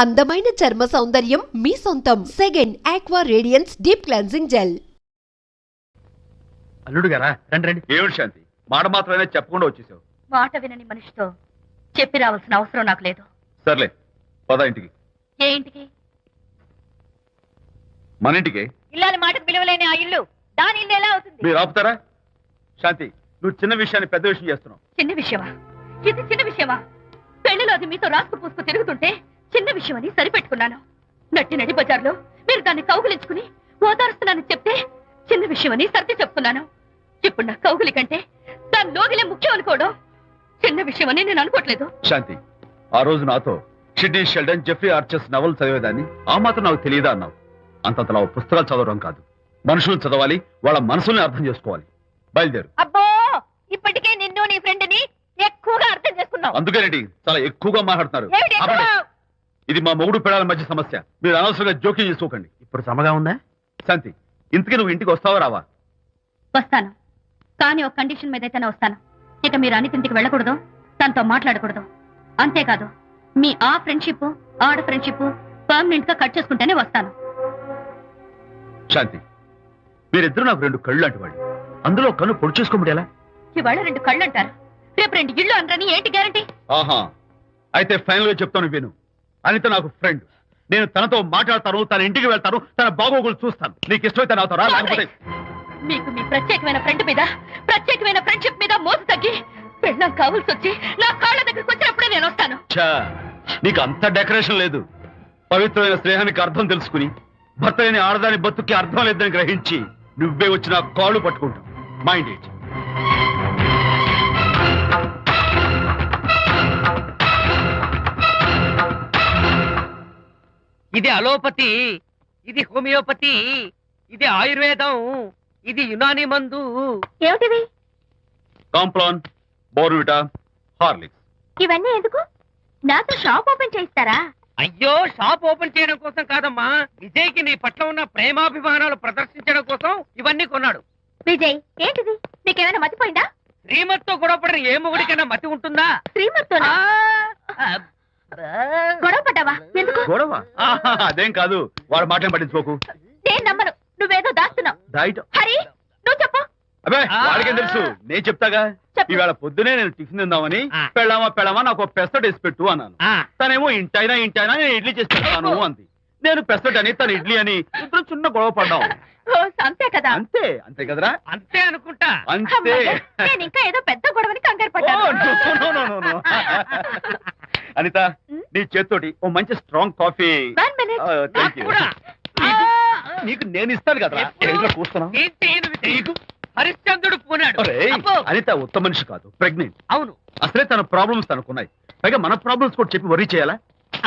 అందమైన చర్మ సౌందర్యం మీ సొంతం. Second aqua radiance deep cleansing gel. అల్లుడు గారా రండి రండి. ఏమిటి శాంతి, మాట మాత్రమే చెప్పకుండా వచ్చేసావు. మాట వినని మనిషితో చెప్పి రావాల్సిన అవసరం నాకు లేదు. సర్లే పద ఇంటికి. ఏ ఇంటికి? మన ఇంటికి. ఇల్లాలి మాటకు విలువలేని ఆ ఇల్లు దాని ఇల్లు ఎలా అవుతుంది? మీరు ఆపుతారా? శాంతి, నువ్వు చిన్న విషయాన్ని పెద్ద విషయం చేస్తున్నావు. చిన్న విషయమా? ఇది చిన్న విషయమా? పెళ్లిలో అది మీతో రాసుకు పూసుకు తిరుగుతుంటే చిన్న విషయమని సరిపెట్టుకున్నాను. నడి బజార్లో మీరు దాన్ని కౌగులించుకుని ఓదారుస్తున్నానని చెప్తే చిన్న విషయమని సర్ది చెప్తున్నాను. ఇప్పుడు నా కౌగులి కంటే దాని లోగిలే ముఖ్యం అనుకోవడం చిన్న విషయమని నేను అనుకోవట్లేదు. శాంతి, ఆ రోజు నాతో షిడ్నీ షెల్డన్, జెఫ్రీ ఆర్చర్స్ నవలు చదివేదాన్ని ఆ మాత్రం నాకు తెలియదా అన్నావు. అంతంతలా పుస్తకాలు చదవడం కాదు, మనుషులు చదవాలి, వాళ్ళ మనసుల్ని అర్థం చేసుకోవాలి. బయలుదేరు. అబ్బో, ఇప్పటికే నిన్ను నీ ఫ్రెండ్ ని ఎక్కువగా అర్థం చేసుకున్నావు. అందుకేనండి చాలా ఎక్కువగా మాట్లాడుతున్నారు. ఏమిటి ఎక్కువ? ఆపండి. ఇది మా మొగుడు పిల్లల మధ్య సమస్య, మీరు అనవసరంగా జోక్యం చేసుకోకండి. ఇప్పుడు సమగా ఉందా? శాంతి, ఇంతకీ నువ్వు ఇంటికి వస్తావా రావా? వస్తాను, కానీ ఒక కండిషన్ మీద అయితేనే వస్తాను. ఇక మీరు అనితింటికి వెళ్ళకూడదు, తనతో మాట్లాడకూడదు. అంతేకాదు, మీ ఆ ఫ్రెండ్షిప్ ఆడ ఫ్రెండ్షిప్ పర్మనెంట్ గా కట్ చేసుకుంటేనే వస్తాను. శాంతి, మీరిద్దరు నాకు రెండు కళ్ళు లాంటి వాళ్ళు. అందులో కన్ను పొడి చేసుకోమడి ఎలా? ఇవాళ రెండు కళ్ళు అంటారు, రేపు రెండు ఇళ్ళు అంటారని ఏంటి గ్యారంటీ? ఆహా, అయితే ఫైనల్ గా చెప్తాను విను. అనిత నాకు ఫ్రెండ్. నేను తనతో మాట్లాడతాను, తన ఇంటికి వెళ్తాను, తన బాగోగులు చూస్తాను. నీకు ఇష్టమైతే నాతో రా, లేకపోతే మీకు మీ ప్రత్యేకమైన ఫ్రెండ్ మీద ప్రత్యేకమైన ఫ్రెండ్షిప్ మీద మోసు తగ్గి పెళ్ళం కావాల్సి వచ్చి నా కాళ్ళ దగ్గరికి వచ్చినప్పుడే నేను వస్తాను. ఛా, నీకు అంత డెకరేషన్ లేదు. పవిత్రమైన స్నేహానికి అర్థం తెలుసుకుని భర్త లేని ఆడదాని బతుక్కి అర్థం లేదని గ్రహించి నువ్వే వచ్చి నా కాళ్ళు పట్టుకుంటావు. Mind it. ఇది అలోపతి, ఇది హోమియోపతి, ఇది ఆయుర్వేదం, ఇది యునాని మందు. ఏమిటివి? Complan, Bournvita, Horlicks. ఇవన్నీ ఎందుకు? నాతో షాప్ ఓపెన్ చేయిస్తారా? అయ్యో, షాప్ ఓపెన్ చేయడం కోసం కాదమ్మా, విజయ్కి నీ పట్ల ఉన్న ప్రేమాభిమానాలు ప్రదర్శించడం కోసం ఇవన్నీ కొన్నాడు. విజయ్, ఏంటిది? నీకేమైనా మతిపోయిందా? శ్రీమతితో గొడవపడిన ఏ మొగుడికైనా మతి ఉంటుందా? శ్రీమతితో గొడవ పడ్డావా? ఎందుకు? గొడవ? ఆహా, అదేం కాదు. వాడు మాటలు పట్టించుకోకు. నేను నమ్మను, నువ్వేదో దాస్తున్నావు. డైట్. హరి, నువ్వు చెప్పు. అబ్బే, వాడికేం తెలుసు, నేను చెప్తాగా. చెప్పు. ఈవేళ పొద్దునే నేను టిఫిన్ తిందామని పెళ్ళామా నాకు ఒక పెసరట్ వేసి పెట్టు అన్నాను. తనేమో ఇంటైనా నేను ఇడ్లీ చేసి పెడతాను అంది. నేను పెసరట్ అని, తను ఇడ్లీ అని, ఇద్దరు చిన్న గొడవ పడ్డాం. అంతే కదా? అంతే అంతే కదరా? అంతే అనుకుంటా. అంతే. నేను ఇంకా ఏదో పెద్ద గొడవని కంగారు ఓ, no, no, no, no. Anitha, నీ చేత్తోటి ఓ మంచి స్ట్రాంగ్ కాఫీ. Thank you. నీకు నేను ఇస్తాను కదరా. కూస్తున్నావు. ఏంటి ఈయన హరిశ్చంద్రుడు పూనాడు. అబ్బో. అనిత ఉత్తమ మనిషి కాదు, ప్రెగ్నెంట్. అవును. అసలే తన ప్రాబ్లమ్స్ తనకున్నాయి, పైగా మన ప్రాబ్లమ్స్ కూడా చెప్పి వరీ చేయాలా?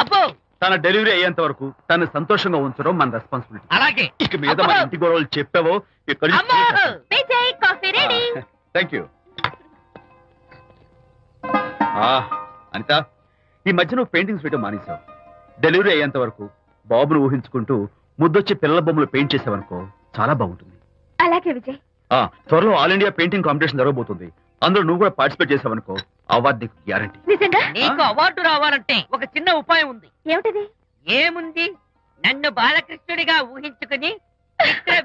అబ్బో, తన డెలివరీ అయ్యేంత వరకు తను సంతోషంగా ఉంచడం మన రెస్పాన్సిబిలిటీ. అలాగే. ఇక మీద మన ఇంటి గొడవలు చెప్పావో ఇక్కడ. Vijay, coffee ready. Thank you. Anita, ఈ మధ్య నువ్వు పెయింటింగ్స్ వేయడం మానేశావు. డెలివరీ అయ్యేంత వరకు బాబును ఊహించుకుంటూ ముద్దొచ్చి పిల్లల బొమ్మలు పెయింట్ చేసావనుకో, చాలా బాగుంటుంది. అలాగే విజయ్. త్వరలో ఆల్ ఇండియా పెయింటింగ్ కాంపిటీషన్ జరగబోతుంది. అందులో నువ్వు కూడా పార్టిసిపేట్ చేసావనుకో, అవార్డు నీకు గ్యారంటీ. నిజంగా? నీకు అవార్డు రావాలంటే ఒక చిన్న ఉపాయం ఉంది. ఏమిటిది? ఏముంది, నన్ను బాలకృష్ణుడిగా ఊహించుకుని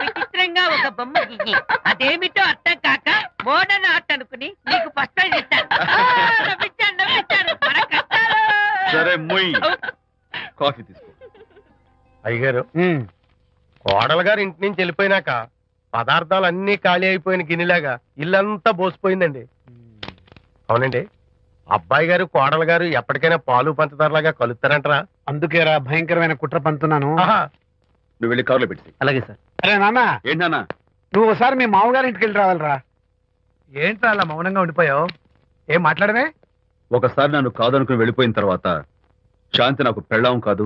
విచిత్రంగా ఒక బొమ్మ గీయి. అదేమిటో అర్థం కాక మోడర్న్ ఆర్ట్ అనుకుని నీకు ఫస్ట్ ప్రైజ్ ఇస్తాను. సరే మొయ్, కాఫీ తీసుకో. అయ్యగారు, కోడలు గారు ఇంటి నుంచి వెళ్ళిపోయినాక పదార్థాలు అన్ని ఖాళీ అయిపోయిన గిన్నెలాగా ఇల్లంతా బోసిపోయిందండి. అవునండి, అబ్బాయి గారు కోడలు గారు ఎప్పటికైనా పాలు పంచదారలాగా కలుస్తారంటరా? అందుకేరా భయంకరమైన కుట్ర పంతున్నాను. నువ్వు వెళ్ళి కారులో పెట్టి. అలాగే సార్. అరే నాన్న, ఏంటన్నా? నువ్వు ఒకసారి మీ మామగారి ఇంటికి వెళ్ళి రావాలిరా. ఏంట్రా అలా మౌనంగా ఉండిపోయావు? ఏం మాట్లాడమే? ఒకసారి నన్ను కాదనుకుని వెళ్ళిపోయిన తర్వాత శాంతి నాకు పెళ్ళాం కాదు,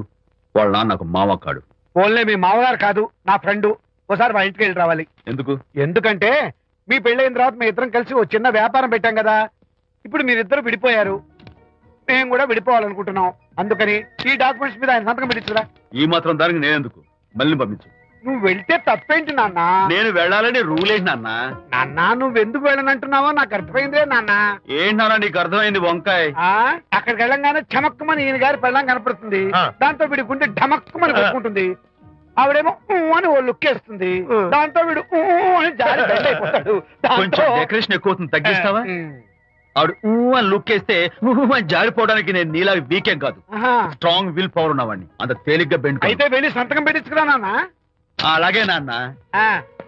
వాళ్ళ నాన్న నాకు మామ కాడు. ఓన్లే మీ మామగారు కాదు, నా ఫ్రెండ్. ఒకసారి మా ఇంటికి వెళ్ళి రావాలి. ఎందుకు? ఎందుకంటే మీ పెళ్ళైన తర్వాత మీ ఇద్దరం కలిసి ఓ చిన్న వ్యాపారం పెట్టాం కదా. ఇప్పుడు మీరిద్దరు విడిపోయారు, మేము కూడా విడిపోవాలనుకుంటున్నాం. అందుకని ఈ డాక్యుమెంట్స్ మీద ఆయన సంతకం పెట్టించురా. ఈ మాత్రం దానికి నేనెందుకు? మళ్ళీ పంపించు. నువ్వు వెళ్తే తప్పేంటి నాన్న? నేను వెళ్ళాలని రూల్ ఏంటి నాన్న? నాన్న నువ్వెందుకు వెళ్ళనంటున్నావో నాకు అర్థమైందే నాన్న. ఏంటి నాన్న నీకు అర్థమైంది వంకాయ? అక్కడికి వెళ్ళంగానే చమక్కుమని ఈయన గారి పెళ్ళం కనపడుతుంది. దాంతో వీడి గుండె ఢమక్కుమని కొట్టుకుంటుంది. ఆవిడేమో అని ఓ లుక్ వేస్తుంది. దాంతో వీడు అని జారి బెండ్ అయిపోతాడు. కొంచెం డెకరేషన్ ఎక్కువ తగ్గిస్తావా? ఆవిడ అని లుక్ వేస్తే అని జారిపోవడానికి నేను నీలా వీకేం కాదు, స్ట్రాంగ్ విల్ పవర్ ఉన్నవాడిని. అంత తేలిగ్గా బెండ్ అయితే వెళ్ళి సంతకం పెట్టించుకురా నాన్న. అలాగే నాన్న.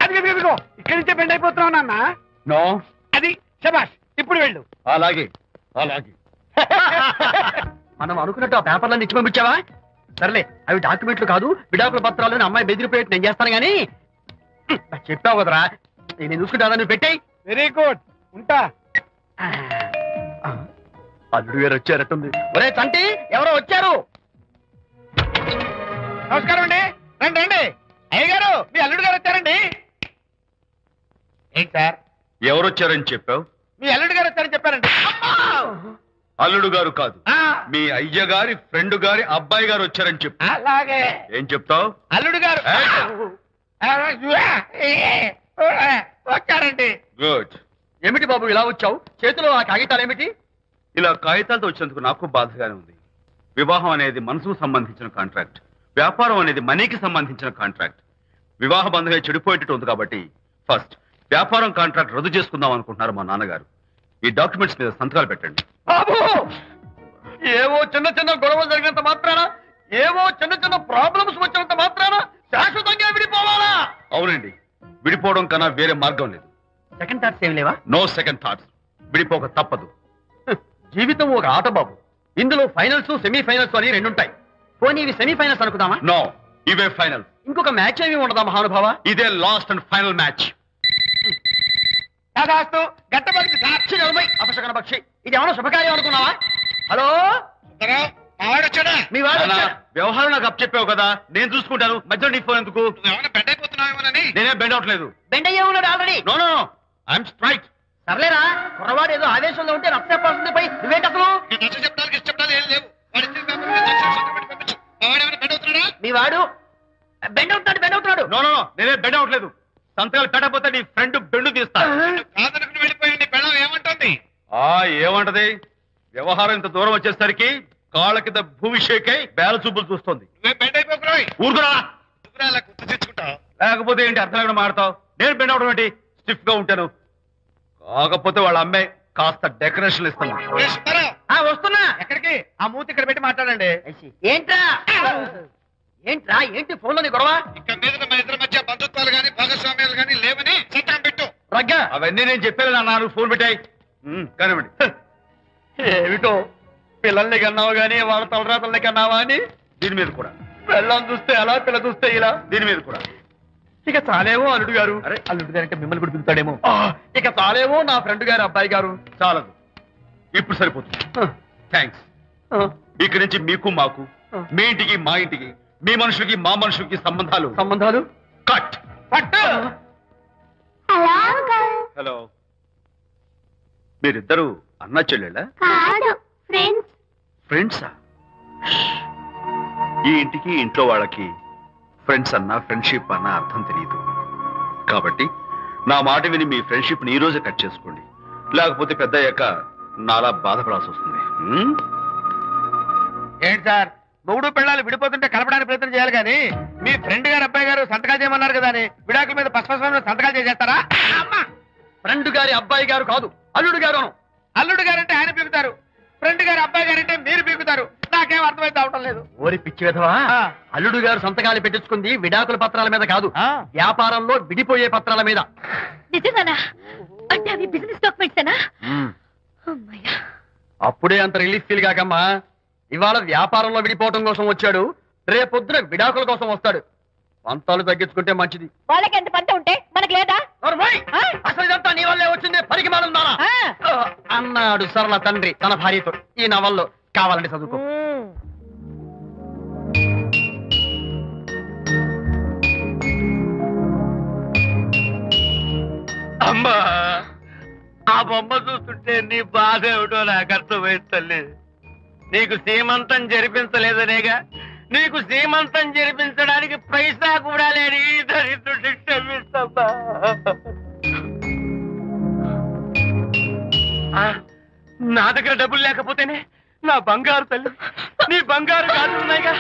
అది ఇదిగో ఇక్కడి నుంచే బెండ్ అయిపోతున్నావు నాన్న. నో అది శబాష్, ఇప్పుడు వెళ్ళు. అలాగే అలాగే. మనం అనుకున్నట్టు ఆ పేపర్లన్నీ ఇచ్చి పంపించావా? సర్లే, అవి డాక్యుమెంట్లు కాదు, విడాకుల పత్రాలను అమ్మాయి బెదిరిపోయేట్టు నేను చేస్తాను గానీ చెప్పావు కదరా, నేను చూసుకుంటా. నువ్వు పెట్టాయి. వెరీ గుడ్, ఉంటా. అల్లుడు గారు వచ్చారట్టుంది. ఒరే చంటి, ఎవరో వచ్చారు. నమస్కారం అండి. రండి రండి. అయ్యగారు, మీ అల్లుడు గారు వచ్చారండి. ఏంటి సార్? ఎవరు వచ్చారని చెప్పావు? మీ అల్లుడు గారు వచ్చారని చెప్పారండి. అల్లుడు గారు కాదు, మీ అయ్య గారి ఫ్రెండ్ గారి అబ్బాయి గారు వచ్చారని చెప్పు. అలాగే. ఏం చెప్తావు? అల్లుడు గారు వచ్చారండి. గుడ్. ఏమిటి బాబు ఇలా వచ్చావు? చేతిలో ఆ కాగితాలు ఏమిటి? ఇలా కాగితాలతో వచ్చినందుకు నాకు బాధగానే ఉంది. వివాహం అనేది మనసుకు సంబంధించిన కాంట్రాక్ట్, వ్యాపారం అనేది మనీకి సంబంధించిన కాంట్రాక్ట్. వివాహ బంధంగా చెడిపోయేటట్టు ఉంది కాబట్టి ఫస్ట్ వ్యాపారం కాంట్రాక్ట్ రద్దు చేసుకుందాం అనుకుంటున్నారు మా నాన్నగారు. ఈ డాక్యుమెంట్స్ మీద సంతకాలు పెట్టండి. బాబు, ఏవో చిన్న చిన్న గొడవలు జరిగినంత మాత్రాన, ఏవో చిన్న చిన్న ప్రాబ్లమ్స్ వచ్చినంత మాత్రాన శాశ్వతంగా విడిపోవాలా? అవునండి, విడిపోవడం కన్నా వేరే మార్గం లేదు. సెకండ్ థాట్స్ ఏమి లేవా? No second thoughts. విడిపోక తప్పదు. జీవితం ఒక ఆట బాబు. ఇందులో ఫైనల్స్, సెమీఫైనల్స్ అని రెండుంటాయి. పోనీ ఇవి సెమీఫైనల్స్ అనుకుందామా? నో, ఇవే ఫైనల్. ఇంకొక మ్యాచ్ ఏమి ఉండదా మహానుభావ? ఇదే లాస్ట్ అండ్ ఫైనల్ మ్యాచ్. గట్టబడి సాక్షి నిలబై అపశకన పక్షి. ఇది ఏమన్నా శుభకార్యం అనుకున్నావా? హలో, మావాడొచ్చాడా? మీ వాడు నాన్న, వచ్చాడు. వ్యవహారం నాకు అప్ చెప్పావు కదా, నేను చూసుకుంటాను. మధ్యలో నీ ఫోన్ ఎందుకు? ఏమైనా బెడ్ అయిపోతున్నావేమోనని. నేనే బెండ్ అవట్లేదు. బెండ్ అయ్యే ఉన్నాడు already. No no no, I'm straight. సర్లేరా, కుర్రవాడు ఏదో ఆవేశంలో ఉంటే రక్త చెప్పాల్సింది పోయి నువ్వేంటి అసలు? చెప్తానికి ఇష్టపడాలి ఏం లేవు. వాడి ఇచ్చిన పేపర్ మీద సంతకం పెట్టి పంపించు. మావాడేమైనా బెడ్ అవుతున్నాడా? మీ వాడు బెండ్ అవుతున్నాడు. నో నో నో, నేనే బెండ్ అవట్లేదు. సంతకాలు పెట్టకపోతే నీ ఫ్రెండ్ బెండు తీస్తా. కాదనుకుని వెళ్ళిపోయింది. పెళ్ళం ఏమంటుంది? ఏమంటది? వ్యవహారం ఇంత దూరం వచ్చేసరికి కాళ్ళ కింద భూమిషేకై బేల చూపులు చూస్తుంది. నువ్వే బెడ్ అయిపోకురాయి. ఊరుకురా. అలా గుర్తు తెచ్చుకుంటావు. లేకపోతే ఏంటి అర్థం లేకుండా మాడతావు? నేను బెండ్ అవడం ఏంటి? స్టిఫ్ గా ఉంటాను. కాకపోతే వాళ్ళ అమ్మాయి కాస్త డెకరేషన్ ఇస్తాను. వస్తున్నా. ఎక్కడికి? ఆ మూతి ఇక్కడ పెట్టి మాట్లాడండి. ఏంట్రా ఏంటి ఫోన్ లోని గొడవ? ఇక్కడ మీద మన ఇద్దరి మధ్య బంధుత్వాలు గాని భాగస్వామ్యాలు గాని లేవని సంతకం పెట్టు. రగ్గా అవన్నీ నేను చెప్పాను నాన్న, ఫోన్ పెట్టాయి. కానివ్వండి. ఏమిటో పిల్లల్ని కన్నావు గానీ వాళ్ళ తలరాతల్ని కన్నావా అని. దీని మీద కూడా పిల్లల్ని చూస్తే అలా, పిల్ల చూస్తే ఇలా. దీని మీద కూడా. ఇక చాలేమో అల్లుడు గారు. అరే, అల్లుడు గారు అంటే మిమ్మల్ని కూడా పిలుతాడేమో. ఇక చాలేమో నా ఫ్రెండ్ గారు అబ్బాయి గారు. చాలదు, ఇప్పుడు సరిపోతుంది. థ్యాంక్స్. ఇక్కడి నుంచి మీకు మాకు, మీ ఇంటికి మా ఇంటికి, మీ మనుషులకి మా మనుషులకి సంబంధాలు కట్. హలో, మీరిద్దరు అన్నా చెల్లెళ్ళా? ఫ్రెండ్సా? ఈ ఇంటికి ఇంట్లో వాళ్ళకి ఫ్రెండ్స్ అన్నా ఫ్రెండ్షిప్ అన్నా అర్థం తెలియదు. కాబట్టి నా మాట విని మీ ఫ్రెండ్షిప్ ని ఈ రోజే కట్ చేసుకోండి. లేకపోతే పెద్ద అయ్యాక నాలా బాధపడాల్సి వస్తుంది. ఏంటి సార్, మొగుడు పిల్లలు విడిపోతుంటే కలపడానికి ప్రయత్నం చేయాలి కానీ మీ ఫ్రెండ్ గారు అబ్బాయి గారు సంతకాలు చేయమన్నారు కదా అని విడాకుల మీద పసుపస్వామి సంతకాలు చేసేస్తారా? ఫ్రెండ్ గారి అబ్బాయి గారు కాదు, అల్లుడు గారు. అల్లుడు గారు అంటే ఆయన పీకుతారు, ఫ్రెండ్ గారు అబ్బాయి గారు అంటే మీరు పీకుతారు. నాకేం అర్థమైతే అవటం లేదు. ఓరి పిచ్చి విధవా, అల్లుడు గారు సంతకాలు పెట్టించుకుంది విడాకుల పత్రాల మీద కాదు, వ్యాపారంలో విడిపోయే పత్రాల మీద. నిజంగానా? అంటే అవి బిజినెస్ డాక్యుమెంట్సేనా? అమ్మయ్యా. అప్పుడే అంత రిలీఫ్ ఫీల్ కాకమ్మా. ఇవాళ వ్యాపారంలో విడిపోవటం కోసం వచ్చాడు, రేపొద్దున విడాకుల కోసం వస్తాడు. పంతాలు తగ్గించుకుంటే మంచిది. వాళ్ళకి ఎంత పంట ఉంటే మనకు లేదా? అసలు ఇదంతా నీ వల్లే వచ్చింది, పనికి మాలుందానా అన్నాడు సరళ తండ్రి తన భార్యతో. ఈ నవల్లో కావాలంటే చదువుకో. అమ్మా, ఆ బొమ్మ చూస్తుంటే నీ బాధ ఏమిటో నాకు అర్థమైంది తల్లి. నీకు సీమంతం జరిపించలేదనేగా నీకు సీమంతం జరిపించడానికి పైసా కూడా లేని ఈ దరిద్రుడిని క్షమిస్తమ్మా. నా దగ్గర డబ్బులు లేకపోతేనే నా బంగారు తల్లి నీ బంగారు గాజులు ఉన్నాయిగా,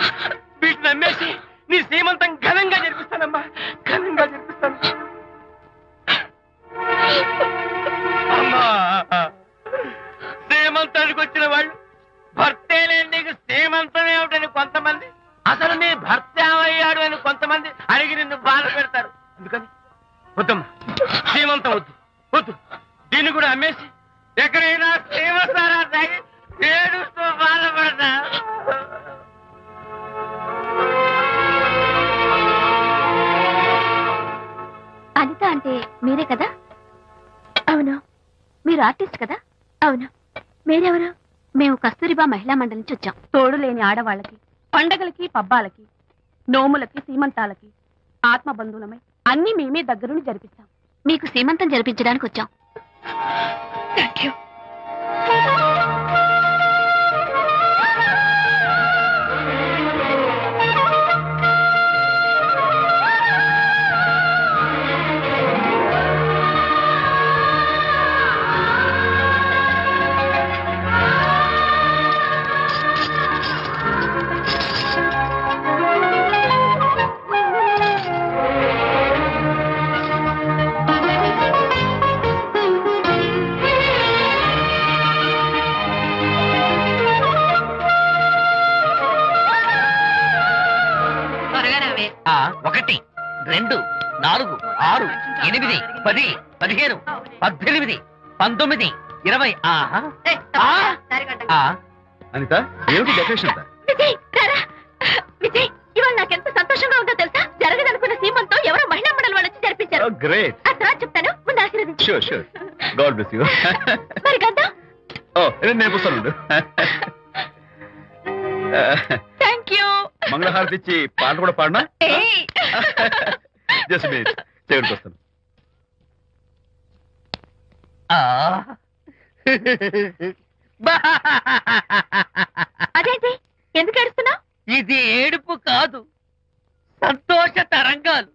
వీటిని నమ్మేసి నీ సీమంతం ఘనంగా జరిపిస్తానమ్మా, ఘనంగా జరిపిస్తాను. అమ్మా, సీమంతానికి వచ్చిన వాళ్ళు భర్తే లేని నీకు సీమంతం ఏమిటని కొంతమంది, అసలు నీ భర్త ఏమయ్యాడు అని కొంతమంది అడిగి నిన్ను బాధ పెడతారు. అందుకని వద్దమ్మా, సీమంతం వద్దు వద్దు, దీన్ని కూడా అమ్మేసి ఎక్కడైనా సీమసారా తాగి ఏడుస్తూ బాధపడతా. అనిత అంటే మీరే కదా? అవును. మీరు ఆర్టిస్ట్ కదా? అవును. మీరెవరు? మేము కస్తూరిబా మహిళా మండలి నుంచి వచ్చాం. తోడు లేని ఆడవాళ్ళకి, పండగలకి, పబ్బాలకి, నోములకి, సీమంతాలకి ఆత్మ బంధువులమై అన్ని మేమే దగ్గరుండి జరిపిస్తాం. మీకు సీమంతం జరిపించడానికి వచ్చాం. Thank you. ఆ 1 2 4 6 8 10 15 18 19 20. ఆహా అనిత, ఏమిటి డెకరేషన్ అంతా? విజయ్, రారా. విజయ్, ఇవాళ నాకెంత సంతోషంగా ఉందో తెలుసా? జరగదనుకున్న సీమంతో ఎవరో మహిళా మండలి వాళ్ళు వచ్చి జరిపించారు. గ్రేట్. ఆ తర్వాత చెప్తాను, ముందు ఆశీర్వదించు. Sure sure. God bless you. మరి గంధం? ఓ, నేను పుస్తాను. Thank you. మంగళహారతి ఇచ్చి పాట కూడా పాడనా? ఏయ్. జస్ట్ మినిట్, చేయడానికి వస్తాను. అదేంటి, ఎందుకు ఏడుస్తున్నావు? ఇది ఏడుపు కాదు, సంతోష తరంగాలు.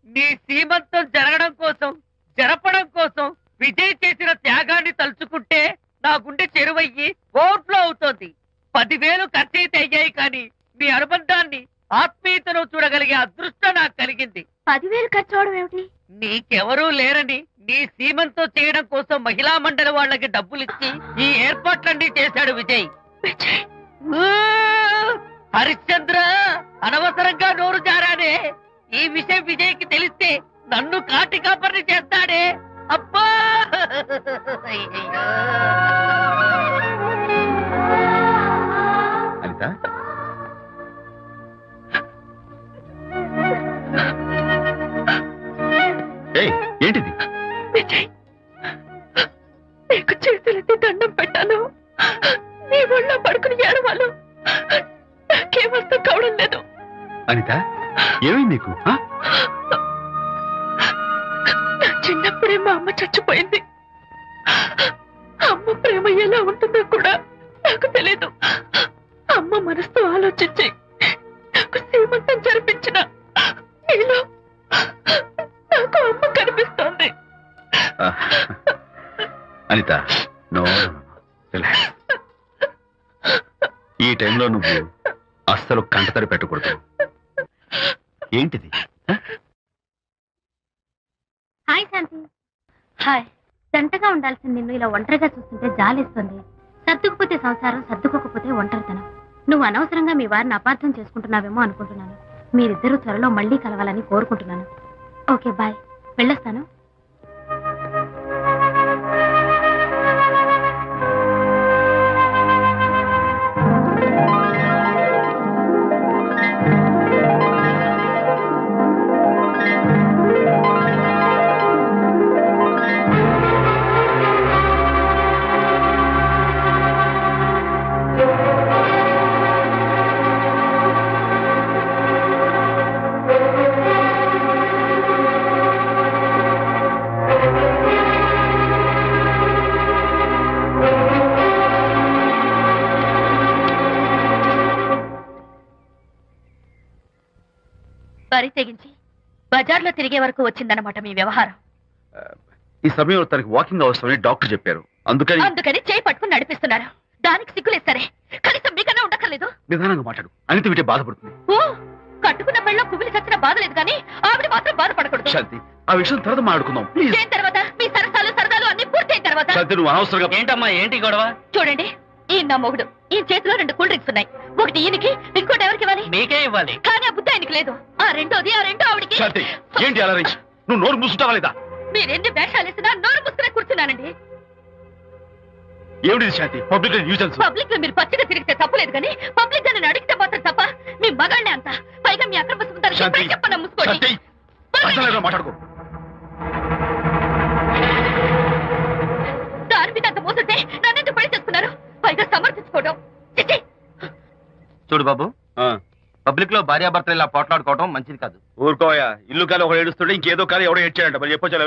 నీ సీమంతం జరగడం కోసం, జరపడం కోసం విజయ్ చేసిన త్యాగాన్ని తలుచుకుంటే నా గుండె చెరువయ్యి ఓవర్ఫ్లో అవుతోంది. 10,000 ఖర్చయితే అయ్యాయి, కానీ మీ అనుబంధాన్ని, ఆత్మీయతను చూడగలిగే అదృష్టం నాకు కలిగింది. 10,000 ఖర్చు అవడం ఏమిటి? నీకెవరూ లేరని నీ సీమంతం చేయడం కోసం మహిళా మండలి వాళ్ళకి డబ్బులిచ్చి ఈ ఏర్పాట్లన్నీ చేశాడు విజయ్. ఊ! హరిశ్చంద్ర, అనవసరంగా నోరు జారానే. ఈ విషయం విజయ్కి తెలిస్తే నన్ను కాటి కాపర్ని చేస్తాడే. అబ్బా! అనిత, ఏంటిది? విజయ్, నీకు చేతులెత్తి దండం పెట్టాను. నీ ఒళ్ళో పడుకుని ఏడవాలు. నాకేమర్థం కావడం లేదు. అనిత, ఏమైంది నీకు? నా చిన్నప్పుడే మా అమ్మ చచ్చిపోయింది. అమ్మ ప్రేమ ఎలా ఉంటుందో కూడా నాకు తెలీదు. అమ్మ మనసుతో ఆలోచించి నాకు సీమంతం జరిపించిన నీలో నాకు అమ్మ కనిపిస్తోంది. అనిత, నో, ఈ టైంలో నువ్వు అస్సలు కంటతడి పెట్టకూడదు. ఏంటిది? హాయ్ శాంతి. హాయ్. జంటగా ఉండాల్సిన నిన్ను ఇలా ఒంటరిగా చూస్తుంటే జాలేస్తుంది. సర్దుకుపోతే సంసారం, సర్దుకోకపోతే ఒంటరితనం. నువ్వు అనవసరంగా మీ వారిని అపార్థం చేసుకుంటున్నావేమో అనుకుంటున్నాను. మీరిద్దరూ త్వరలో మళ్ళీ కలవాలని కోరుకుంటున్నాను. Okay, bye. వెళ్ళొస్తాను. బరి తెగించి బజార్లో తిరిగే వరకు వచ్చిందన్నమాట మీ వ్యవహారం. ఈ సమయంలో తనకి వాకింగ్ అవసరమని డాక్టర్ చెప్పారు. అందుకని చేయి పట్టుకుని నడిపిస్తున్నారు. దానికి సిగ్గులేదు సరే, కనీసం మీకన్నా ఉండక్కర్లేదు. నిదానంగా మాట్లాడు, అనిత వింటే బాధపడుతుంది. ఓ, కట్టుకున్న పెళ్ళలో కుమిలి చచ్చిన బాధ లేదు కానీ ఆవిడ మాత్రం బాధపడకూడదు. శాంతి, ఆ విషయం తర్వాత మాట్లాడుకుందాం ప్లీజ్. చేయిన తర్వాత మీ సరసాలు సరదాలు అన్ని పూర్తయిన తర్వాత. శాంతి, నువ్వు అనవసరంగా ఏంటమ్మా ఏంటి గొడవ? చూడండి, ఈయన నా మొగుడు. ఈ చేతిలో 2 కూల్ డ్రింక్స్ ఉన్నాయి. ఒకటి ఈయనకి, ఇంకోటి ఎవరికి ఇవ్వాలి? మీకే ఇవ్వాలి. కానీ ఆ బుద్ధి ఆయనకి లేదు. ఆ రెండో ఆవిడికి. శాంతి, ఏంటి అలా రేంజ్? నువ్వు నోరు మూసుకుంటావా లేదా? మీరెన్ని వేషాలు వేసినా నోరు పుస్తకం కూర్చున్నానండి. ఏమిటి శాంతి? Public nuisance. పబ్లిక్ లో మీరు పచ్చిగా తిరిగితే తప్పలేదు కానీ పబ్లిక్ గా నేను అడిగితే మాత్రం తప్ప. మీ మగాళ్ళే అంత. పైగా మీ అక్రమ సుందరం శాంతి, చెప్పన్నా ముసుకోండి. శాంతి, అసలు మాట్లాడుకో. దాని మీద అంత మోసంటే నన్నెందుకు పడి చేసుకున్నారు? పైగా సమర్థించుకోవడం. చిచ్చి. చూడు బాబు, పబ్లిక్ లో భార్యాభర్తలు ఇలా పోట్లాడుకోవడం మంచిది కాదు. ఊరుకోయా, ఇల్లు కాలి ఒకడు ఏడుస్తుంటే ఇంకేదో కాలి ఎవడో ఏడ్చాడంట. మరి చెప్పొచ్చు.